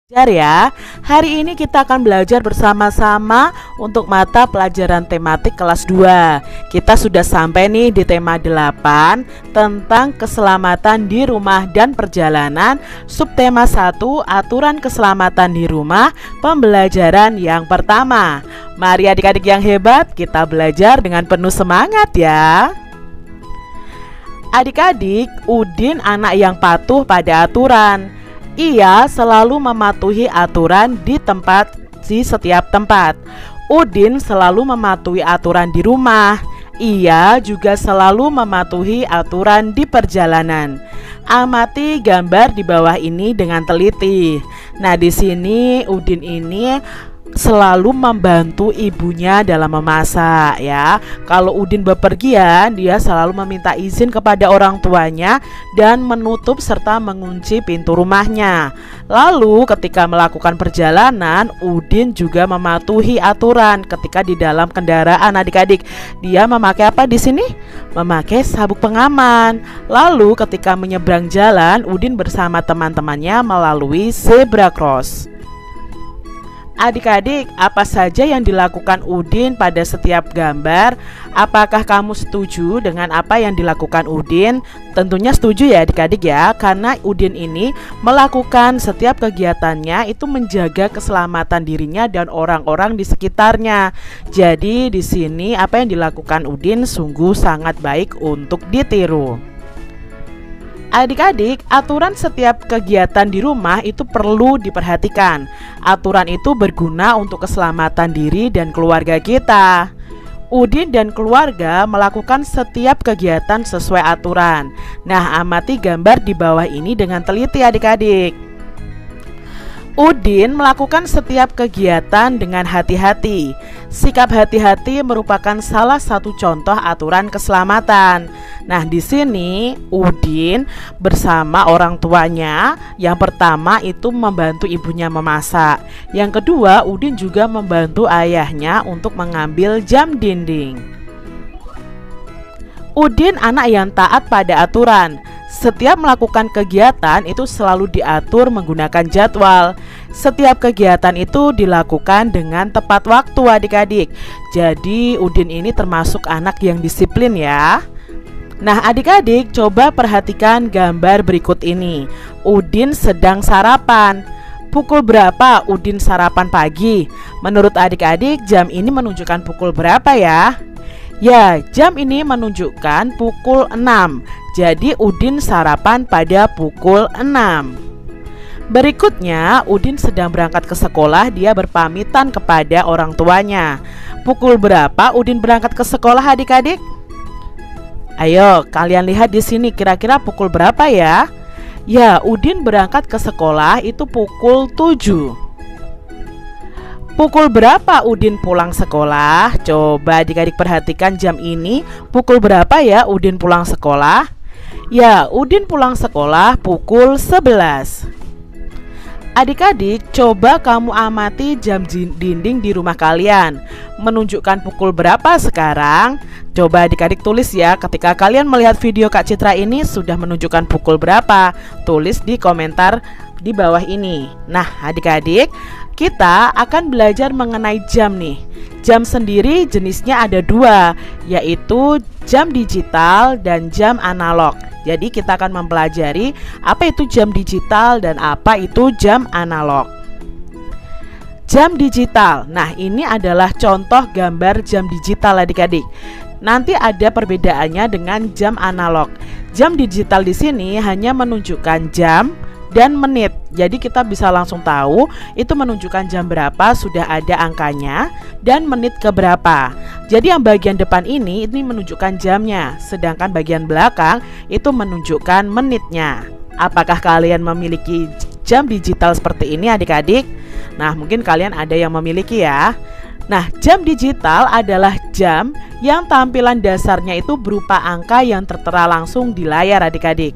Belajar ya. Hari ini kita akan belajar bersama-sama untuk mata pelajaran tematik kelas 2. Kita sudah sampai nih di tema 8 tentang keselamatan di rumah dan perjalanan. Subtema 1, aturan keselamatan di rumah, pembelajaran yang pertama. Mari adik-adik yang hebat, kita belajar dengan penuh semangat ya. Adik-adik, Udin anak yang patuh pada aturan. Ia selalu mematuhi aturan di setiap tempat. Udin selalu mematuhi aturan di rumah. Ia juga selalu mematuhi aturan di perjalanan. Amati gambar di bawah ini dengan teliti. Nah, di sini Udin ini selalu membantu ibunya dalam memasak ya. Kalau Udin bepergian, dia selalu meminta izin kepada orang tuanya dan menutup serta mengunci pintu rumahnya. Lalu ketika melakukan perjalanan, Udin juga mematuhi aturan ketika di dalam kendaraan. Adik-adik, dia memakai apa di sini? Memakai sabuk pengaman. Lalu ketika menyeberang jalan, Udin bersama teman-temannya melalui zebra cross. Adik-adik, apa saja yang dilakukan Udin pada setiap gambar? Apakah kamu setuju dengan apa yang dilakukan Udin? Tentunya setuju ya adik-adik ya, karena Udin ini melakukan setiap kegiatannya itu menjaga keselamatan dirinya dan orang-orang di sekitarnya. Jadi di sini apa yang dilakukan Udin sungguh sangat baik untuk ditiru. Adik-adik, aturan setiap kegiatan di rumah itu perlu diperhatikan. Aturan itu berguna untuk keselamatan diri dan keluarga kita. Udin dan keluarga melakukan setiap kegiatan sesuai aturan. Nah, amati gambar di bawah ini dengan teliti adik-adik. Udin melakukan setiap kegiatan dengan hati-hati. Sikap hati-hati merupakan salah satu contoh aturan keselamatan. Nah, di sini Udin bersama orang tuanya. Yang pertama itu membantu ibunya memasak. Yang kedua, Udin juga membantu ayahnya untuk mengambil jam dinding. Udin anak yang taat pada aturan. Setiap melakukan kegiatan itu selalu diatur menggunakan jadwal. Setiap kegiatan itu dilakukan dengan tepat waktu adik-adik. Jadi Udin ini termasuk anak yang disiplin ya. Nah adik-adik, coba perhatikan gambar berikut ini. Udin sedang sarapan. Pukul berapa Udin sarapan pagi? Menurut adik-adik, jam ini menunjukkan pukul berapa ya? Ya, jam ini menunjukkan pukul 6. Jadi Udin sarapan pada pukul 6. Berikutnya, Udin sedang berangkat ke sekolah. Dia berpamitan kepada orang tuanya. Pukul berapa Udin berangkat ke sekolah adik-adik? Ayo, kalian lihat di sini kira-kira pukul berapa ya? Ya, Udin berangkat ke sekolah itu pukul 7. Pukul berapa Udin pulang sekolah? Coba adik-adik perhatikan jam ini. Pukul berapa ya Udin pulang sekolah? Ya, Udin pulang sekolah pukul 11. Adik-adik, coba kamu amati jam dinding di rumah kalian. Menunjukkan pukul berapa sekarang? Coba adik-adik tulis ya. Ketika kalian melihat video Kak Citra ini sudah menunjukkan pukul berapa? Tulis di komentar di bawah ini. Nah adik-adik, kita akan belajar mengenai jam nih. Jam sendiri jenisnya ada dua, yaitu jam digital dan jam analog. Jadi kita akan mempelajari apa itu jam digital dan apa itu jam analog. Jam digital. Nah, ini adalah contoh gambar jam digital adik-adik. Nanti ada perbedaannya dengan jam analog. Jam digital di sini hanya menunjukkan jam dan menit. Jadi kita bisa langsung tahu itu menunjukkan jam berapa, sudah ada angkanya, dan menit keberapa. Jadi yang bagian depan ini menunjukkan jamnya, sedangkan bagian belakang itu menunjukkan menitnya. Apakah kalian memiliki jam digital seperti ini adik-adik? Nah, mungkin kalian ada yang memiliki ya. Nah, jam digital adalah jam yang tampilan dasarnya itu berupa angka yang tertera langsung di layar adik-adik.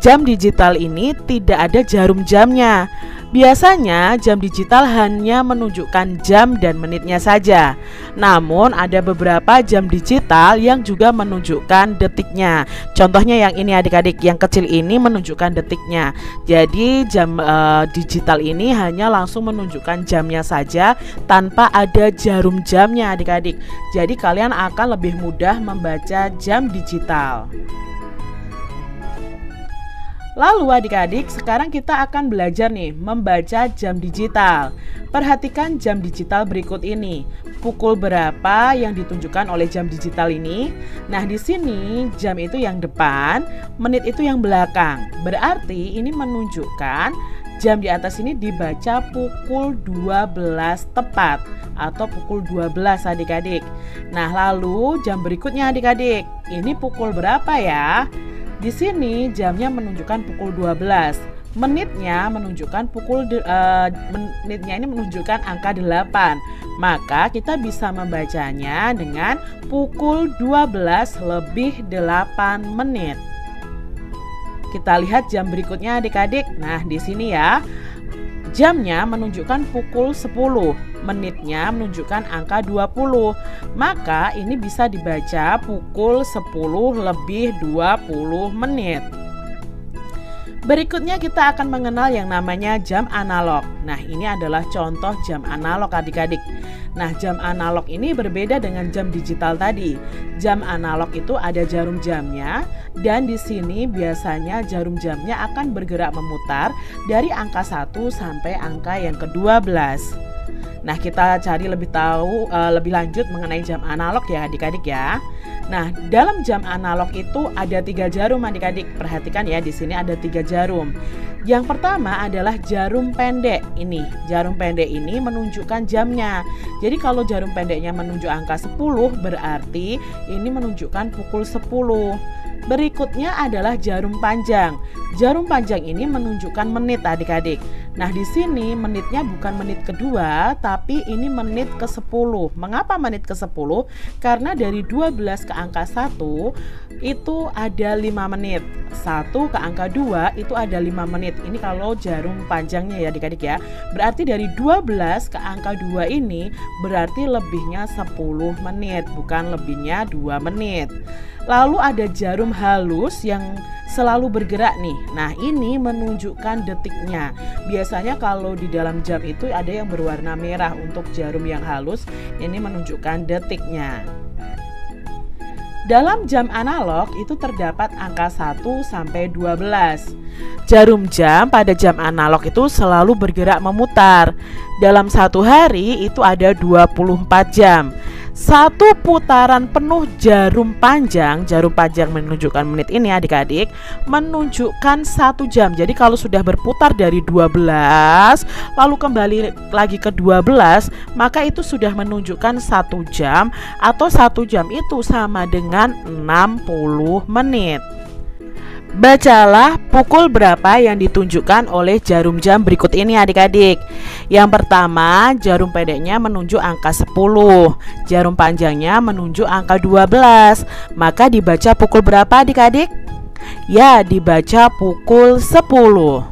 Jam digital ini tidak ada jarum jamnya. Biasanya jam digital hanya menunjukkan jam dan menitnya saja. Namun ada beberapa jam digital yang juga menunjukkan detiknya. Contohnya yang ini adik-adik, yang kecil ini menunjukkan detiknya. Jadi jam digital ini hanya langsung menunjukkan jamnya saja tanpa ada jarum jamnya adik-adik. Jadi kalian akan lebih mudah membaca jam digital. Lalu adik-adik, sekarang kita akan belajar nih membaca jam digital. Perhatikan jam digital berikut ini. Pukul berapa yang ditunjukkan oleh jam digital ini? Nah, di sini jam itu yang depan, menit itu yang belakang. Berarti ini menunjukkan jam di atas ini dibaca pukul 12 tepat atau pukul 12 adik-adik. Nah, lalu jam berikutnya adik-adik, ini pukul berapa ya? Di sini jamnya menunjukkan pukul 12. Menitnya menunjukkan menitnya ini menunjukkan angka 8. Maka kita bisa membacanya dengan pukul 12 lebih 8 menit. Kita lihat jam berikutnya adik-adik. Nah, di sini ya. Jamnya menunjukkan pukul 10, menitnya menunjukkan angka 20. Maka ini bisa dibaca pukul 10 lebih 20 menit. Berikutnya kita akan mengenal yang namanya jam analog. Nah, ini adalah contoh jam analog adik-adik. Nah, jam analog ini berbeda dengan jam digital tadi. Jam analog itu ada jarum jamnya, dan di sini biasanya jarum jamnya akan bergerak memutar dari angka 1 sampai angka yang ke-12. Nah, kita cari lebih lanjut mengenai jam analog ya adik-adik ya. Nah, dalam jam analog itu ada 3 jarum adik-adik. Perhatikan ya, di sini ada 3 jarum. Yang pertama adalah jarum pendek. Ini, jarum pendek ini menunjukkan jamnya. Jadi kalau jarum pendeknya menunjuk angka 10, berarti ini menunjukkan pukul 10. Berikutnya adalah jarum panjang. Jarum panjang ini menunjukkan menit adik-adik. Nah, di sini menitnya bukan menit kedua, tapi ini menit ke-10. Mengapa menit ke-10? Karena dari 12 ke angka 1 itu ada 5 menit. 1 ke angka 2 itu ada 5 menit. Ini kalau jarum panjangnya ya adik-adik ya. Berarti dari 12 ke angka 2 ini berarti lebihnya 10 menit, bukan lebihnya 2 menit. Lalu ada jarum halus yang selalu bergerak nih. Nah, ini menunjukkan detiknya. Biasanya kalau di dalam jam itu ada yang berwarna merah untuk jarum yang halus. Ini menunjukkan detiknya. Dalam jam analog itu terdapat angka 1 sampai 12. Jarum jam pada jam analog itu selalu bergerak memutar. Dalam satu hari itu ada 24 jam. Satu putaran penuh jarum panjang menunjukkan menit ini adik-adik, menunjukkan 1 jam. Jadi kalau sudah berputar dari 12 lalu kembali lagi ke 12, maka itu sudah menunjukkan 1 jam, atau 1 jam itu sama dengan 60 menit. Bacalah pukul berapa yang ditunjukkan oleh jarum jam berikut ini adik-adik. Yang pertama, jarum pendeknya menunjuk angka 10, jarum panjangnya menunjuk angka 12. Maka dibaca pukul berapa adik-adik? Ya, dibaca pukul 10.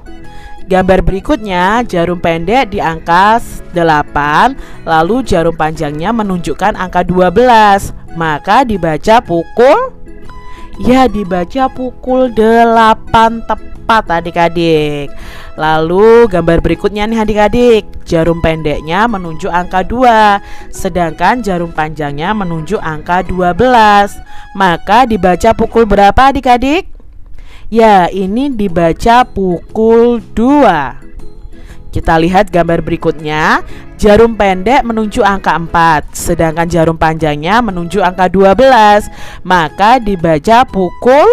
Gambar berikutnya, jarum pendek di angka 8, lalu jarum panjangnya menunjukkan angka 12. Maka dibaca pukul, ya, dibaca pukul 8 tepat adik-adik. Lalu gambar berikutnya nih adik-adik, jarum pendeknya menunjuk angka 2, sedangkan jarum panjangnya menunjuk angka 12. Maka dibaca pukul berapa adik-adik? Ya, ini dibaca pukul 2. Kita lihat gambar berikutnya. Jarum pendek menunjuk angka 4, sedangkan jarum panjangnya menunjuk angka 12. Maka dibaca pukul,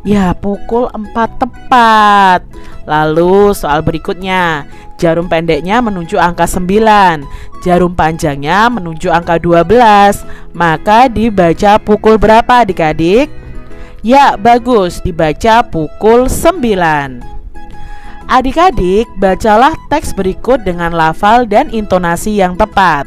ya, pukul 4 tepat. Lalu soal berikutnya, jarum pendeknya menunjuk angka 9, jarum panjangnya menunjuk angka 12. Maka dibaca pukul berapa adik-adik? Ya, bagus, dibaca pukul 9. Adik-adik, bacalah teks berikut dengan lafal dan intonasi yang tepat.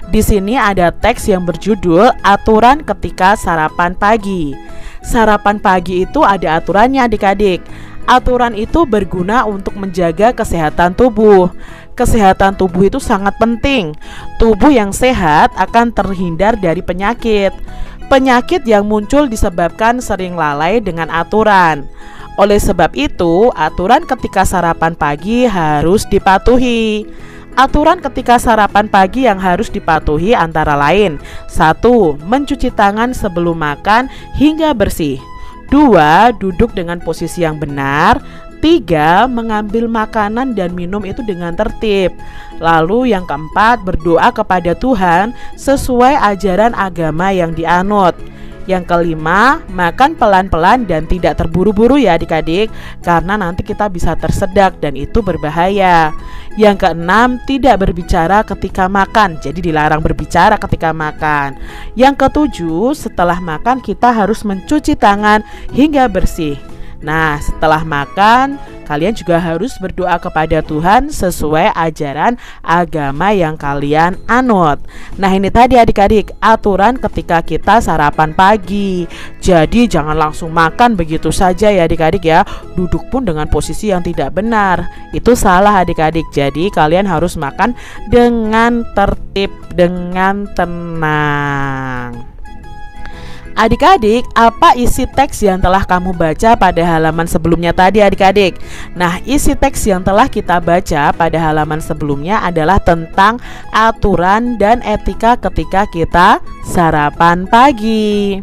Di sini ada teks yang berjudul Aturan Ketika Sarapan Pagi. Sarapan pagi itu ada aturannya, adik-adik. Aturan itu berguna untuk menjaga kesehatan tubuh. Kesehatan tubuh itu sangat penting. Tubuh yang sehat akan terhindar dari penyakit. Penyakit yang muncul disebabkan sering lalai dengan aturan. Oleh sebab itu, aturan ketika sarapan pagi harus dipatuhi. Aturan ketika sarapan pagi yang harus dipatuhi antara lain: 1. Mencuci tangan sebelum makan hingga bersih. 2. Duduk dengan posisi yang benar. 3. Mengambil makanan dan minum itu dengan tertib. Lalu yang keempat, berdoa kepada Tuhan sesuai ajaran agama yang dianut. Yang kelima, makan pelan-pelan dan tidak terburu-buru ya adik-adik, karena nanti kita bisa tersedak dan itu berbahaya. Yang keenam, tidak berbicara ketika makan, jadi dilarang berbicara ketika makan. Yang ketujuh, setelah makan kita harus mencuci tangan hingga bersih. Nah, setelah makan, kalian juga harus berdoa kepada Tuhan sesuai ajaran agama yang kalian anut. Nah, ini tadi adik-adik aturan ketika kita sarapan pagi. Jadi jangan langsung makan begitu saja ya adik-adik ya. Duduk pun dengan posisi yang tidak benar, itu salah adik-adik. Jadi kalian harus makan dengan tertib, dengan tenang. Adik-adik, apa isi teks yang telah kamu baca pada halaman sebelumnya tadi adik-adik? Nah, isi teks yang telah kita baca pada halaman sebelumnya adalah tentang aturan dan etika ketika kita sarapan pagi.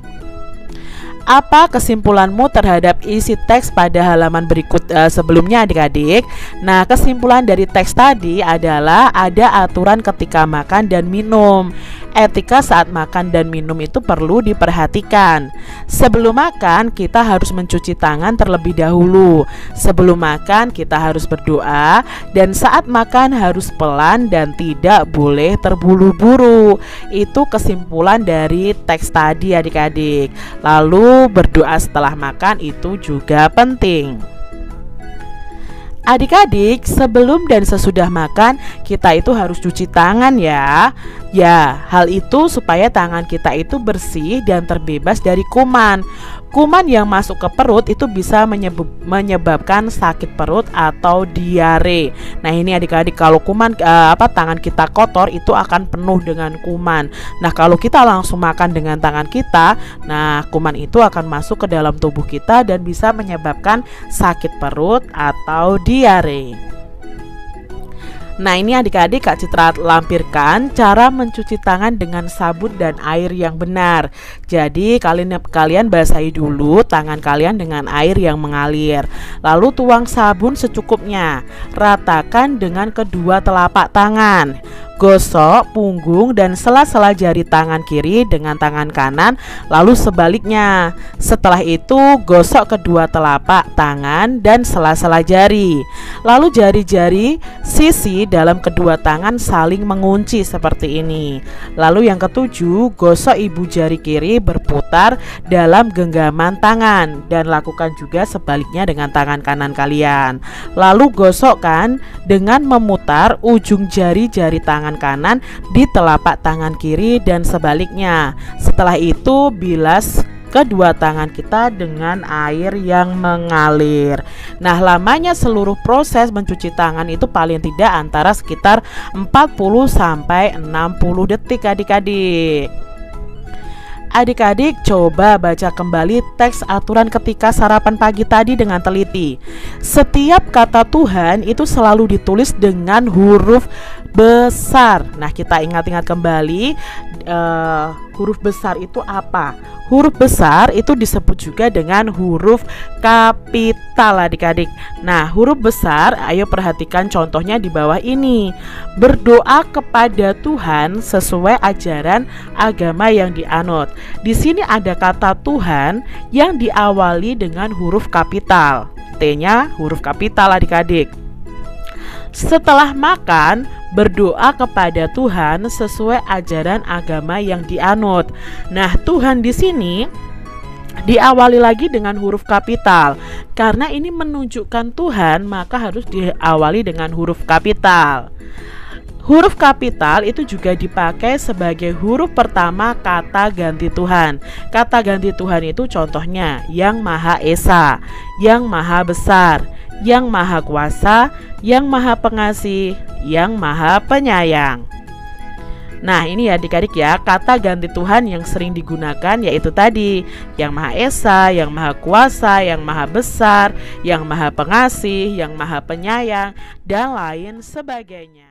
Apa kesimpulanmu terhadap isi teks pada halaman berikut sebelumnya adik-adik? Nah, kesimpulan dari teks tadi adalah ada aturan ketika makan dan minum. Etika saat makan dan minum itu perlu diperhatikan. Sebelum makan kita harus mencuci tangan terlebih dahulu. Sebelum makan kita harus berdoa, dan saat makan harus pelan dan tidak boleh terburu-buru. Itu kesimpulan dari teks tadi adik-adik. Lalu berdoa setelah makan itu juga penting. Adik-adik, sebelum dan sesudah makan kita itu harus cuci tangan ya. Ya, hal itu supaya tangan kita itu bersih dan terbebas dari kuman. Kuman yang masuk ke perut itu bisa menyebabkan sakit perut atau diare. Nah, ini adik-adik, kalau kuman tangan kita kotor itu akan penuh dengan kuman. Nah, kalau kita langsung makan dengan tangan kita, nah kuman itu akan masuk ke dalam tubuh kita dan bisa menyebabkan sakit perut atau diare. Nah, ini adik-adik Kak Citra lampirkan cara mencuci tangan dengan sabun dan air yang benar. Jadi kalian basahi dulu tangan kalian dengan air yang mengalir. Lalu tuang sabun secukupnya. Ratakan dengan kedua telapak tangan. Gosok punggung dan sela-sela jari tangan kiri dengan tangan kanan, lalu sebaliknya. Setelah itu gosok kedua telapak tangan dan sela-sela jari. Lalu jari-jari sisi dalam kedua tangan saling mengunci seperti ini. Lalu yang ketujuh, gosok ibu jari kiri berputar dalam genggaman tangan, dan lakukan juga sebaliknya dengan tangan kanan kalian. Lalu gosokkan dengan memutar ujung jari-jari tangan kanan di telapak tangan kiri dan sebaliknya. Setelah itu bilas kedua tangan kita dengan air yang mengalir. Nah, lamanya seluruh proses mencuci tangan itu paling tidak antara sekitar 40 sampai 60 detik adik-adik. Adik-adik coba baca kembali teks aturan ketika sarapan pagi tadi dengan teliti. Setiap kata Tuhan itu selalu ditulis dengan huruf besar. Nah, kita ingat-ingat kembali huruf besar itu apa? Huruf besar itu disebut juga dengan huruf kapital adik-adik. Nah, huruf besar, ayo perhatikan contohnya di bawah ini. Berdoa kepada Tuhan sesuai ajaran agama yang dianut. Di sini ada kata Tuhan yang diawali dengan huruf kapital. T-nya huruf kapital adik-adik. Setelah makan, berdoa kepada Tuhan sesuai ajaran agama yang dianut. Nah, Tuhan di sini diawali lagi dengan huruf kapital. Karena ini menunjukkan Tuhan, maka harus diawali dengan huruf kapital. Huruf kapital itu juga dipakai sebagai huruf pertama kata ganti Tuhan. Kata ganti Tuhan itu contohnya Yang Maha Esa, Yang Maha Besar, Yang Maha Kuasa, Yang Maha Pengasih, Yang Maha Penyayang. Nah ini ya adik-adik ya, kata ganti Tuhan yang sering digunakan yaitu tadi Yang Maha Esa, Yang Maha Kuasa, Yang Maha Besar, Yang Maha Pengasih, Yang Maha Penyayang, dan lain sebagainya.